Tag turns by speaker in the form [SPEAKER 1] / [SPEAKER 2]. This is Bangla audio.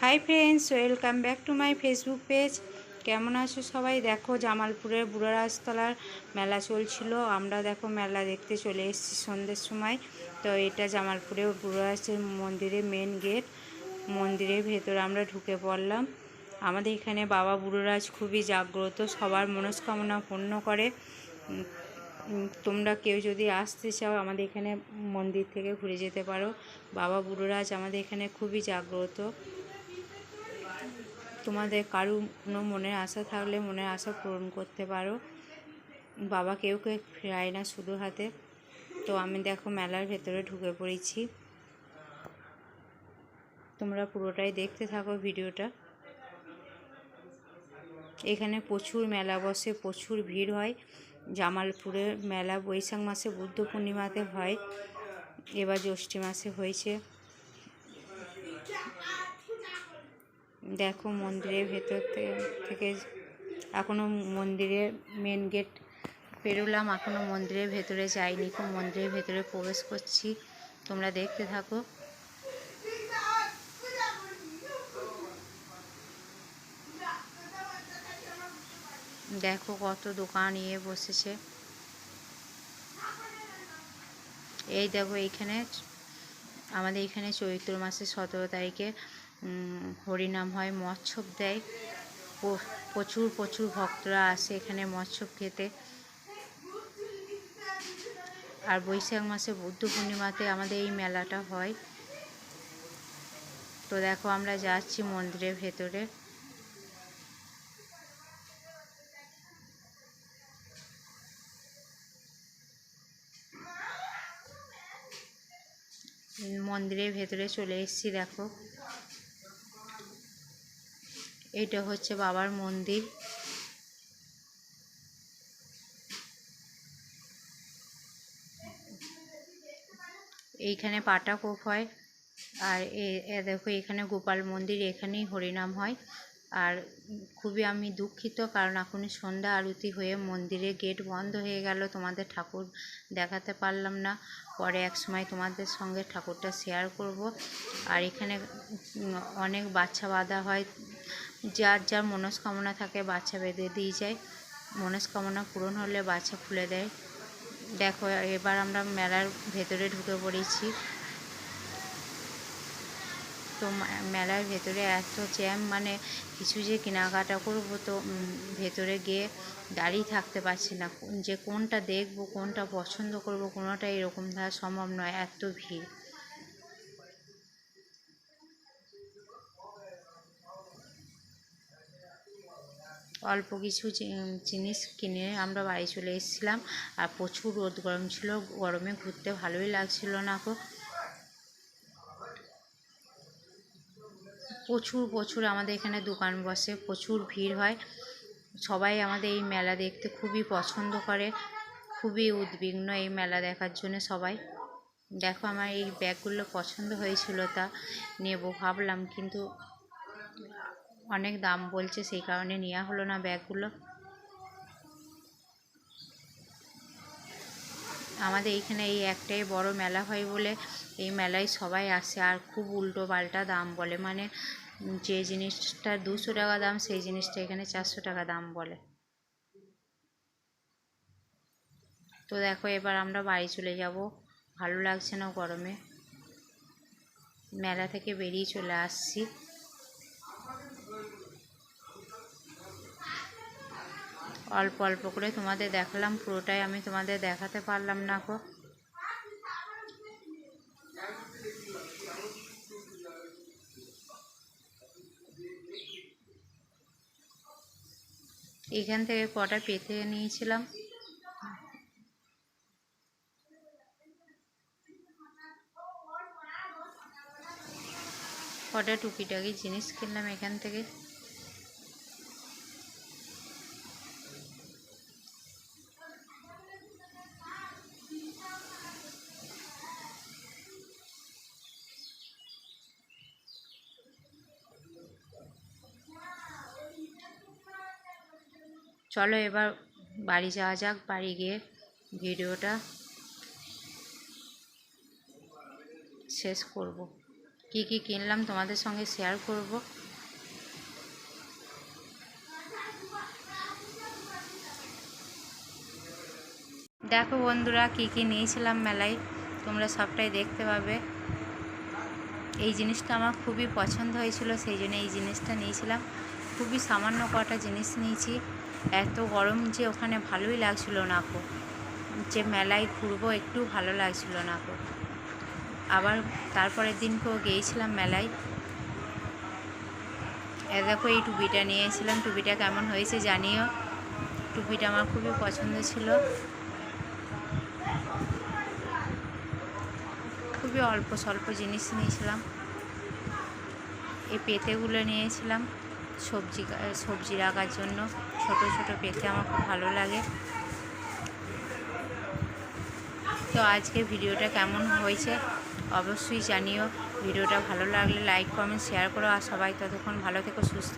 [SPEAKER 1] Hi friends, welcome back to my Facebook page. কেমন আছো সবাই? দেখো, জামালপুরের বুড়ো রাজতলার মেলা চলছিল। আমরা দেখো মেলা দেখতে চলে এসেছি সন্ধ্যের সময়। তো এটা জামালপুরে বুড়ো রাজের মন্দিরের মেন গেট। মন্দিরের ভেতরে আমরা ঢুকে পড়লাম। আমাদের এখানে বাবা বুড়োরাজ খুবই জাগ্রত, সবার মনস্কামনা পূর্ণ করে। তোমরা কেউ যদি আসতে চাও আমাদের এখানে মন্দির থেকে ঘুরে যেতে পারো। বাবা বুড়োরাজ আমাদের এখানে খুবই জাগ্রত। তোমাদের কারো কোনো মনের আশা থাকলে মনের আশা পূরণ করতে পারো। বাবা কেউ ফেরায় না শুধু হাতে। তো আমি দেখো মেলার ভেতরে ঢুকে পড়েছি। তোমরা পুরোটাই দেখতে থাকো ভিডিওটা। এখানে প্রচুর মেলা বসে, প্রচুর ভিড় হয়। জামালপুরের মেলা বৈশাখ মাসে বুদ্ধ পূর্ণিমাতে হয়, এবার জ্যৈষ্ঠ মাসে হয়েছে। দেখো মন্দিরের ভেতর থেকে এখনও মন্দিরের মেন গেট পেরোলাম, এখনও মন্দিরের ভেতরে যাইনি। খুব মন্দিরের ভেতরে প্রবেশ করছি, তোমরা দেখতে থাকো। দেখো কত দোকান বসেছে। এই দেখো এইখানে আমাদের এখানে চৈত্র মাসে 17 তারিখে হরিনাম হয়, মৎস্যব দেয়। প্রচুর প্রচুর ভক্তরা আসে এখানে মৎস্যব খেতে। আর বৈশাখ মাসে বুদ্ধ পূর্ণিমাতে আমাদের এই মেলাটা হয়। তো দেখো আমরা যাচ্ছি মন্দিরের ভেতরে। মন্দিরের ভেতরে চলে এসেছি। দেখো এটা হচ্ছে বাবার মন্দির। এইখানে পাটাকোপ হয়। আর দেখো এখানে গোপাল মন্দির, এখানেই হরিনাম হয়। আর খুবই আমি দুঃখিত, কারণ এখন সন্ধ্যা আরতি হয়ে মন্দিরের গেট বন্ধ হয়ে গেল, তোমাদের ঠাকুর দেখাতে পারলাম না। পরে এক সময় তোমাদের সঙ্গে ঠাকুরটা শেয়ার করব। আর এখানে অনেক বাচ্চা বাঁধা হয়, যার যার মনস্কামনা থাকে বাচ্চা বেঁধে দিয়ে যায়। মনস্কামনা পূরণ হলে বাচ্চা খুলে দেয়। দেখো এবার আমরা মেলার ভেতরে ঢুকে পড়েছি। তো মেলার ভেতরে এত জ্যাম, মানে কিছু যে কেনাকাটা করবো তো ভেতরে গিয়ে দাঁড়িয়ে থাকতে পারছি না, যে কোনটা দেখবো কোনটা পছন্দ করব কোনোটাই এরকম ধরা সম্ভব নয়, এত ভিড়। অল্প কিছু জিনিস কিনে আমরা বাড়ি চলে এসেছিলাম। আর প্রচুর রোদ গরম ছিল, গরমে ঘুরতে ভালোই লাগছিল না। প্রচুর প্রচুর আমাদের এখানে দোকান বসে, প্রচুর ভিড় হয়। সবাই আমাদের এই মেলা দেখতে খুবই পছন্দ করে, খুবই উদ্বিগ্ন এই মেলা দেখার জন্য সবাই। দেখো আমার এই ব্যাগগুলো পছন্দ হয়েছিল, তা নেব ভাবলাম, কিন্তু অনেক দাম বলছে, সেই কারণে নেওয়া হলো না ব্যাগগুলো। আমাদের এইখানে এই একটাই বড় মেলা হয় বলে এই মেলায় সবাই আসে। আর খুব উল্টো পাল্টা দাম বলে, মানে যে জিনিসটা 200 টাকা দাম সেই জিনিসটা এখানে 400 টাকা দাম বলে। তো দেখো এবার আমরা বাড়ি চলে যাব, ভালো লাগছে না গরমে। মেলা থেকে বেরিয়ে চলে আসছি। অল্প অল্প করে তোমাদের দেখালাম, পুরোটাই আমি তোমাদের দেখাতে পারলাম না গো। এখান থেকে কটা পেতে নিয়েছিলাম। কটা টুকিটাকি জিনিস কিনলাম এখান থেকে। চলো এবার বাড়ি যাওয়া যাক, বাড়ি গিয়ে ভিডিওটা শেষ করব। কি কি কিনলাম তোমাদের সঙ্গে শেয়ার করব। দেখো বন্ধুরা কি কি নিয়েছিলাম মেলায়, তোমরা সবটাই দেখতে পাবে। এই জিনিসটা আমার খুবই পছন্দ হয়েছিল, সেই জন্য এই জিনিসটা নিয়েছিলাম। খুবই সামান্য কটা জিনিস নিয়েছি। এত গরম যে ওখানে ভালোই লাগছিল না কো, যে মেলায় ঘুরবো একটু ভালো লাগছিল না কো। আবার তারপরের দিনকেও গিয়েছিলাম মেলায়। দেখো এই টুপিটা নিয়েছিলাম, টুপিটা কেমন হয়েছে জানিও। টুপিটা আমার খুবই পছন্দ ছিল। খুবই অল্প স্বল্প জিনিস নিয়েছিলাম। এই পেতেগুলো নিয়েছিলাম সবজি রাখার জন্য। ছোট ছোট পেতে আমার খুব ভালো লাগে। তো আজকে ভিডিওটা কেমন হয়েছে অবশ্যই জানিও। ভিডিওটা ভালো লাগলে লাইক কমেন্ট শেয়ার করো। আর সবাই ততক্ষণ ভালো থেকো, সুস্থ।